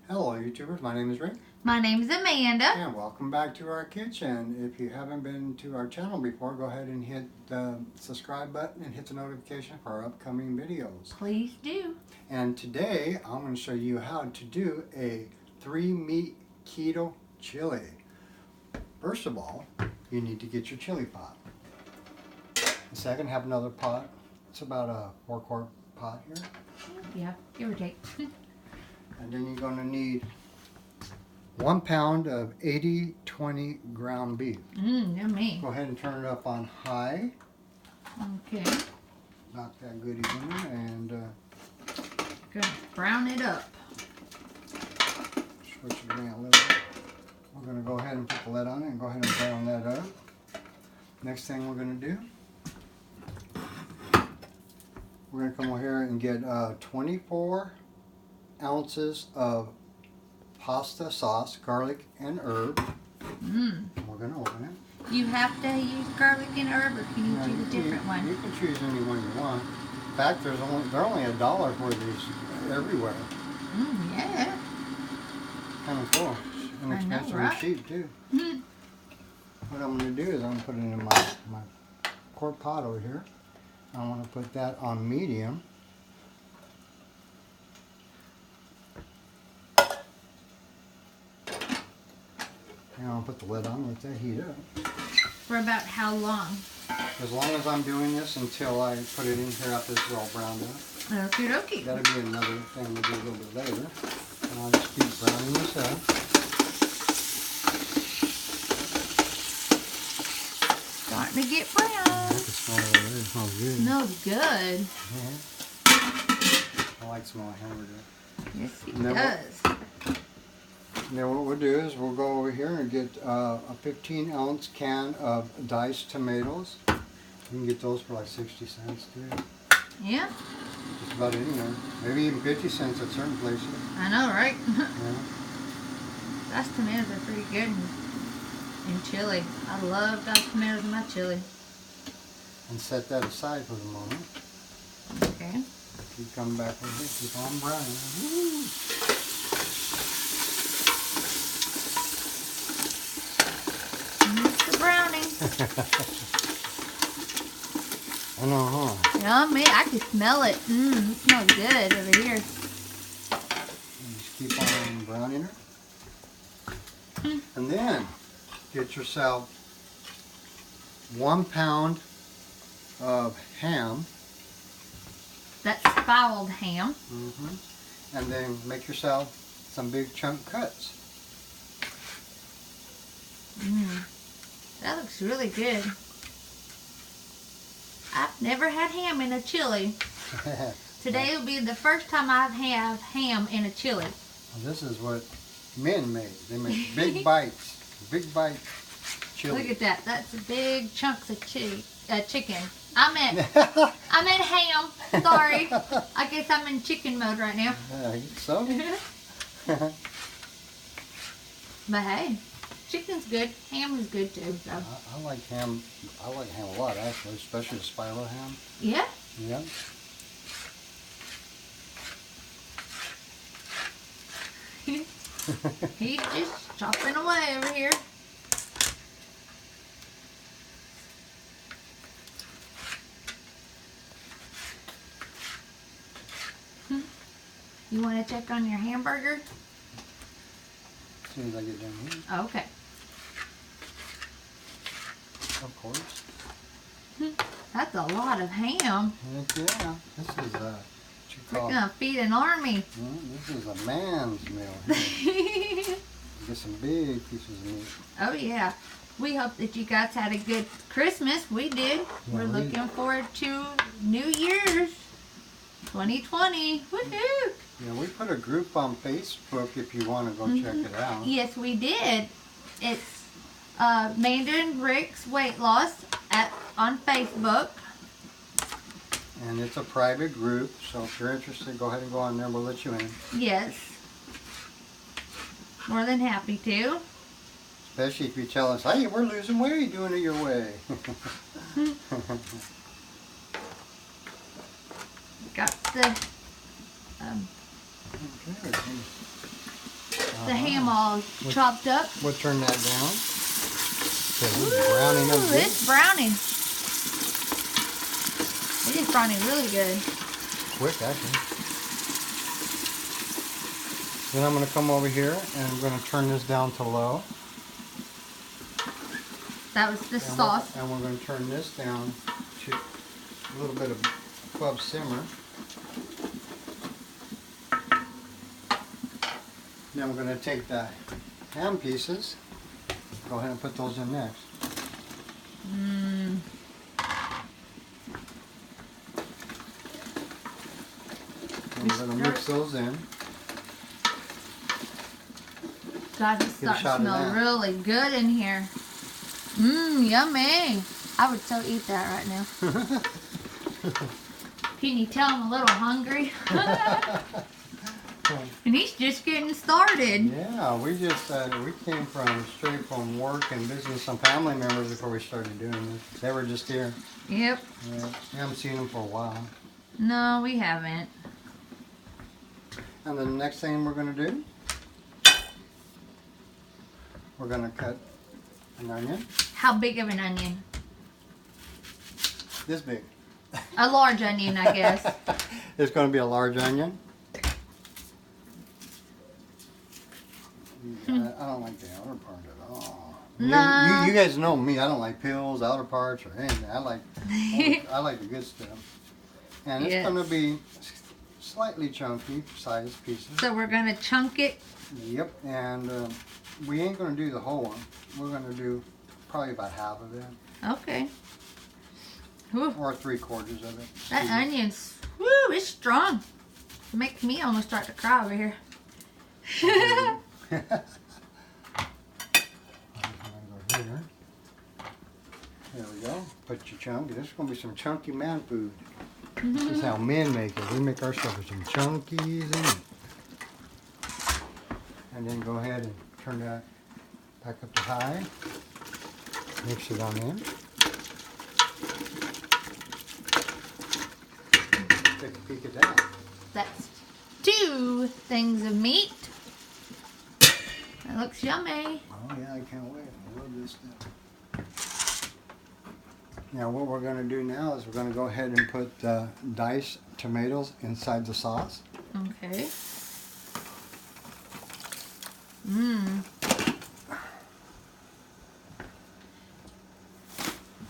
Hello YouTubers, my name is Rick. My name is Amanda. And welcome back to our kitchen. If you haven't been to our channel before, go ahead and hit the subscribe button and hit the notification for our upcoming videos. Please do. And today I'm going to show you how to do a 3-meat keto chili. First of all, you need to get your chili pot. Second, have another pot. It's about a 4-quart pot here. Yeah, give or take. And then you're going to need 1 pound of 80/20 ground beef. Yummy. Go ahead and turn it up on high. Okay. Knock that goodie in there and Gonna brown it up. switch it around a little bit. We're going to go ahead and put the lid on it and go ahead and brown that up. Next thing we're going to do, we're going to come over here and get 24 ounces of pasta sauce, garlic and herb. We're going to open it. You have to use garlic and herb, or can you choose a different one? You can choose any one you want. In fact, they're only $1 for these everywhere. Yeah. Kind of cool. Inexpensive and cheap too. What I'm going to do is I'm going to put it in my quart pot over here. I want to put that on medium. And I'll put the lid on, let that heat up. For about how long? As long as I'm doing this until I put it in here after it's all browned up. Okie dokie. That'll be another thing we'll do a little bit later. And I'll just keep browning this up. Starting to get brown. I can smell it already. It smells good. Smells good. I like smelling hamburger. Yes, it does. Now what we'll do is we'll go over here and get a 15-ounce can of diced tomatoes. You can get those for like 60 cents too. Yeah. Just about anywhere. Maybe even 50 cents at certain places. I know, right? Yeah. Diced tomatoes are pretty good in chili. I love diced tomatoes in my chili. And set that aside for the moment. Okay. Keep coming back with it. Keep on browning. Woo! Mr. Browning. I know, huh? Yummy. I can smell it. It smells good over here. And just keep on browning her. And then get yourself 1 pound of ham. That's fouled ham. And then make yourself some big chunk cuts. That looks really good. I've never had ham in a chili. Today will be the first time I've had ham in a chili. Well, this is what men make. They make big bites. Big bite chili. Look at that. That's big chunks of chicken. I meant ham. Sorry. I guess I'm in chicken mode right now. I guess so. But hey, chicken's good. Ham is good too. So. I like ham. I like ham a lot actually, especially the spiral ham. Yeah. Yeah. He's just chopping away over here. You want to check on your hamburger? As soon as I get done here, Oh, okay. of course. That's a lot of ham. Heck yeah. This is what you We're call. gonna feed an army. This is a man's meal. Here. Get some big pieces of meat. Oh yeah. We hope that you guys had a good Christmas. We did. Yeah, We're looking forward to New Year's 2020. Woohoo! Yeah, we put a group on Facebook if you want to go check it out. Yes, we did. It's Amanda and Rick's Weight Loss on Facebook. And it's a private group, so if you're interested, go ahead and go on there. We'll let you in. Yes. More than happy to. Especially if you tell us, hey, we're losing weight, doing it your way. Got the Okay. the ham all chopped up. We'll turn that down. Okay, it's browning up good. It's browning. It is browning really good. Quick, actually. Then I'm going to come over here and I'm going to turn this down to low. That was the sauce. And we're going to turn this down to a little bit of above simmer. Then we're going to take the ham pieces. Go ahead and put those in next. And we're going to mix those in. God, it's starting to smell really good in here. Yummy. I would so eat that right now. Can you tell I'm a little hungry? And he's just getting started. Yeah, we just we came straight from work and visiting some family members before we started doing this. They were just here. Yep. Yeah, we haven't seen them for a while. No, we haven't. And then the next thing we're going to do, we're going to cut an onion. How big of an onion? This big. A large onion, I guess. It's going to be a large onion. I don't like the outer part at all. No. You guys know me. I don't like peels, outer parts, or anything. I like the good stuff. And it's going to be slightly chunky size pieces. So we're going to chunk it? Yep. And we ain't going to do the whole one. We're going to do probably about half of it. Okay. Whew. Or 3/4 of it. That onion's, woo, it's strong. It makes me almost start to cry over here. There we go. Put your chunk. This is going to be some chunky man food. This is how men make it. We make our stuff with some chunkies in it. And then go ahead and turn that back up to high. Mix it on in. Take a peek at that. That's 2 things of meat. That looks yummy. Oh yeah, I can't wait. I love this stuff. Now what we're going to do now is we're going to go ahead and put diced tomatoes inside the sauce. Okay.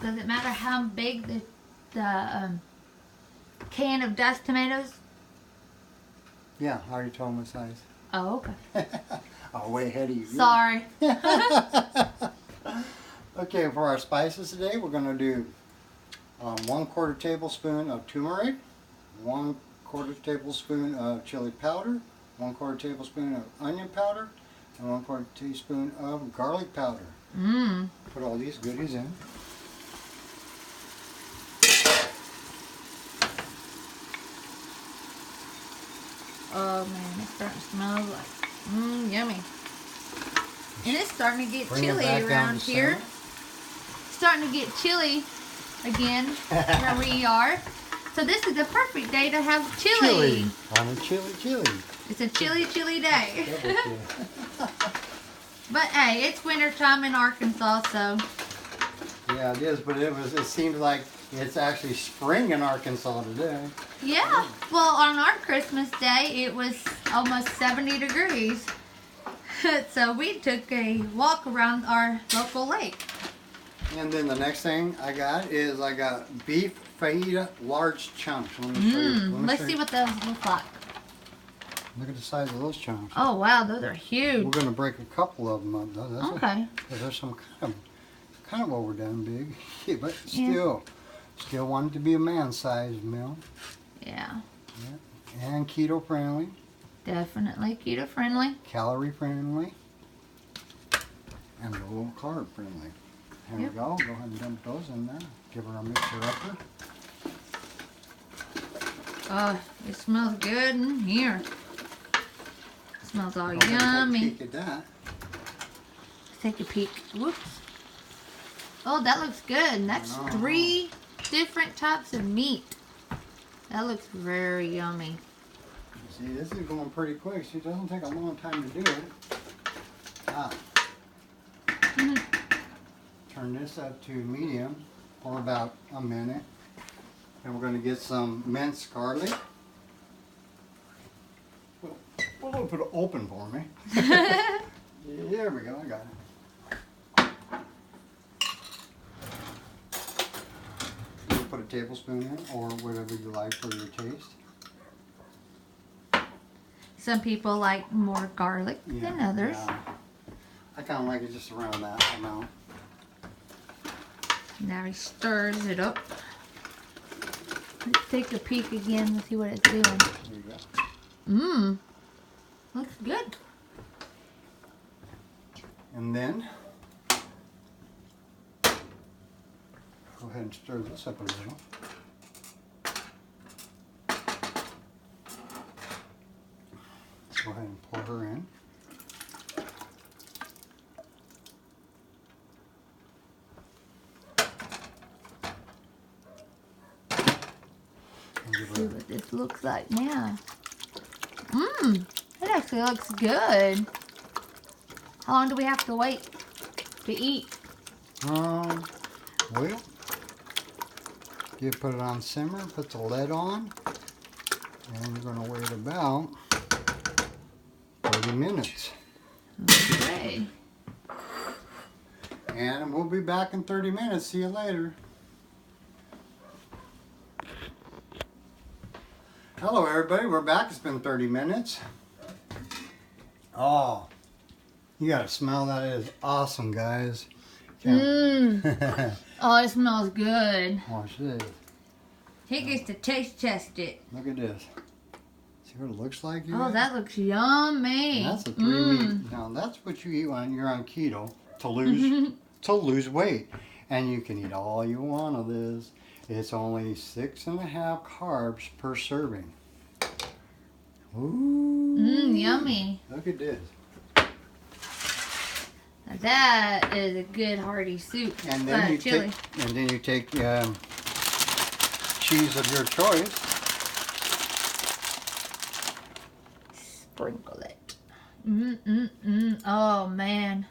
Does it matter how big the can of diced tomatoes? Yeah, I already told them the size. Oh, okay. Oh, way ahead of you. Sorry. Okay, for our spices today, we're going to do 1/4 tablespoon of tumeric, 1/4 tablespoon of chili powder, 1/4 tablespoon of onion powder, and 1/4 teaspoon of garlic powder. Put all these goodies in. Oh man, it's starting to smell like yummy. And it's starting to get chilly around here. It's starting to get chilly again where we are. So this is the perfect day to have chili. On a chili. It's a chilly day. But hey, it's winter time in Arkansas, so. Yeah, it is, but it seems like it's actually spring in Arkansas today. Yeah, well on our Christmas day it was almost 70 degrees. So we took a walk around our local lake. And then the next thing I got beef fajita large chunks. Let's see what those look like. Look at the size of those chunks. Oh wow, those are huge. We're going to break a couple of them up though. That's okay. There's some kind of overdone big, but still want it to be a man-sized meal. Yeah. And keto friendly. Definitely keto friendly. Calorie friendly. And a little carb friendly. Here we go. Go ahead and dump those in there. Give her a mixer upper. Oh, it smells good in here. It smells all yummy. Take a peek at that. Take a peek. Whoops. Oh, that looks good. And that's 3 different types of meat. That looks very yummy. See, this is going pretty quick. See, it doesn't take a long time to do it. hot. Turn this up to medium for about a minute. And we're going to get some minced garlic. Well, a little bit open for me. There we go, I got it. You put a tablespoon in, or whatever you like for your taste. Some people like more garlic than others. Yeah. I kind of like it just around that amount. Now he stirs it up. Let's take a peek again and see what it's doing. There you go. Looks good. And then, go ahead and stir this up a little. Go ahead and pour her in. Let's see what this looks like now. It actually looks good. How long do we have to wait to eat? Well, you put it on simmer, put the lid on, and we're going to wait about 30 minutes. Okay. And we'll be back in 30 minutes. See you later. Hello everybody, we're back. It's been 30 minutes. Oh, you gotta smell that. It is awesome, guys. Oh, it smells good. Watch this. He gets to taste test it. Look at this. See what it looks like? Oh, that looks yummy. That's a 3 meat. Now that's what you eat when you're on keto to lose weight, and you can eat all you want of this. It's only 6.5 carbs per serving. Ooh. Yummy. Look at this. Now that is a good hearty soup. And then you chili. take cheese of your choice. Sprinkle it. Oh man.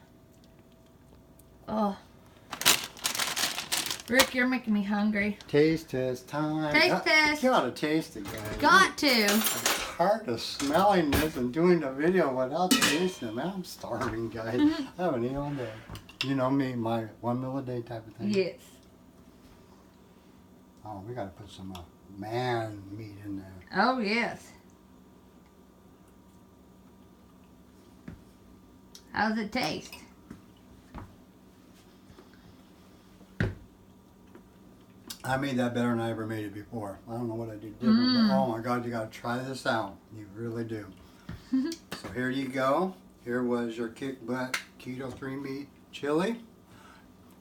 Oh. Rick, you're making me hungry. Taste test time. Taste test. You gotta taste it, guys. Got to. It's hard to smelling this and doing the video without tasting it. Man, I'm starving, guys. I haven't eaten all day. You know me, my 1 meal a day type of thing. Yes. Oh, we gotta put some man meat in there. Oh yes. How's it taste? I made that better than I ever made it before. I don't know what I did different, but oh my God, you gotta try this out. You really do. So here you go. Here was your kick butt keto 3 meat chili.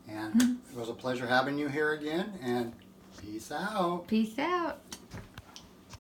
And it was a pleasure having you here again. And peace out. Peace out.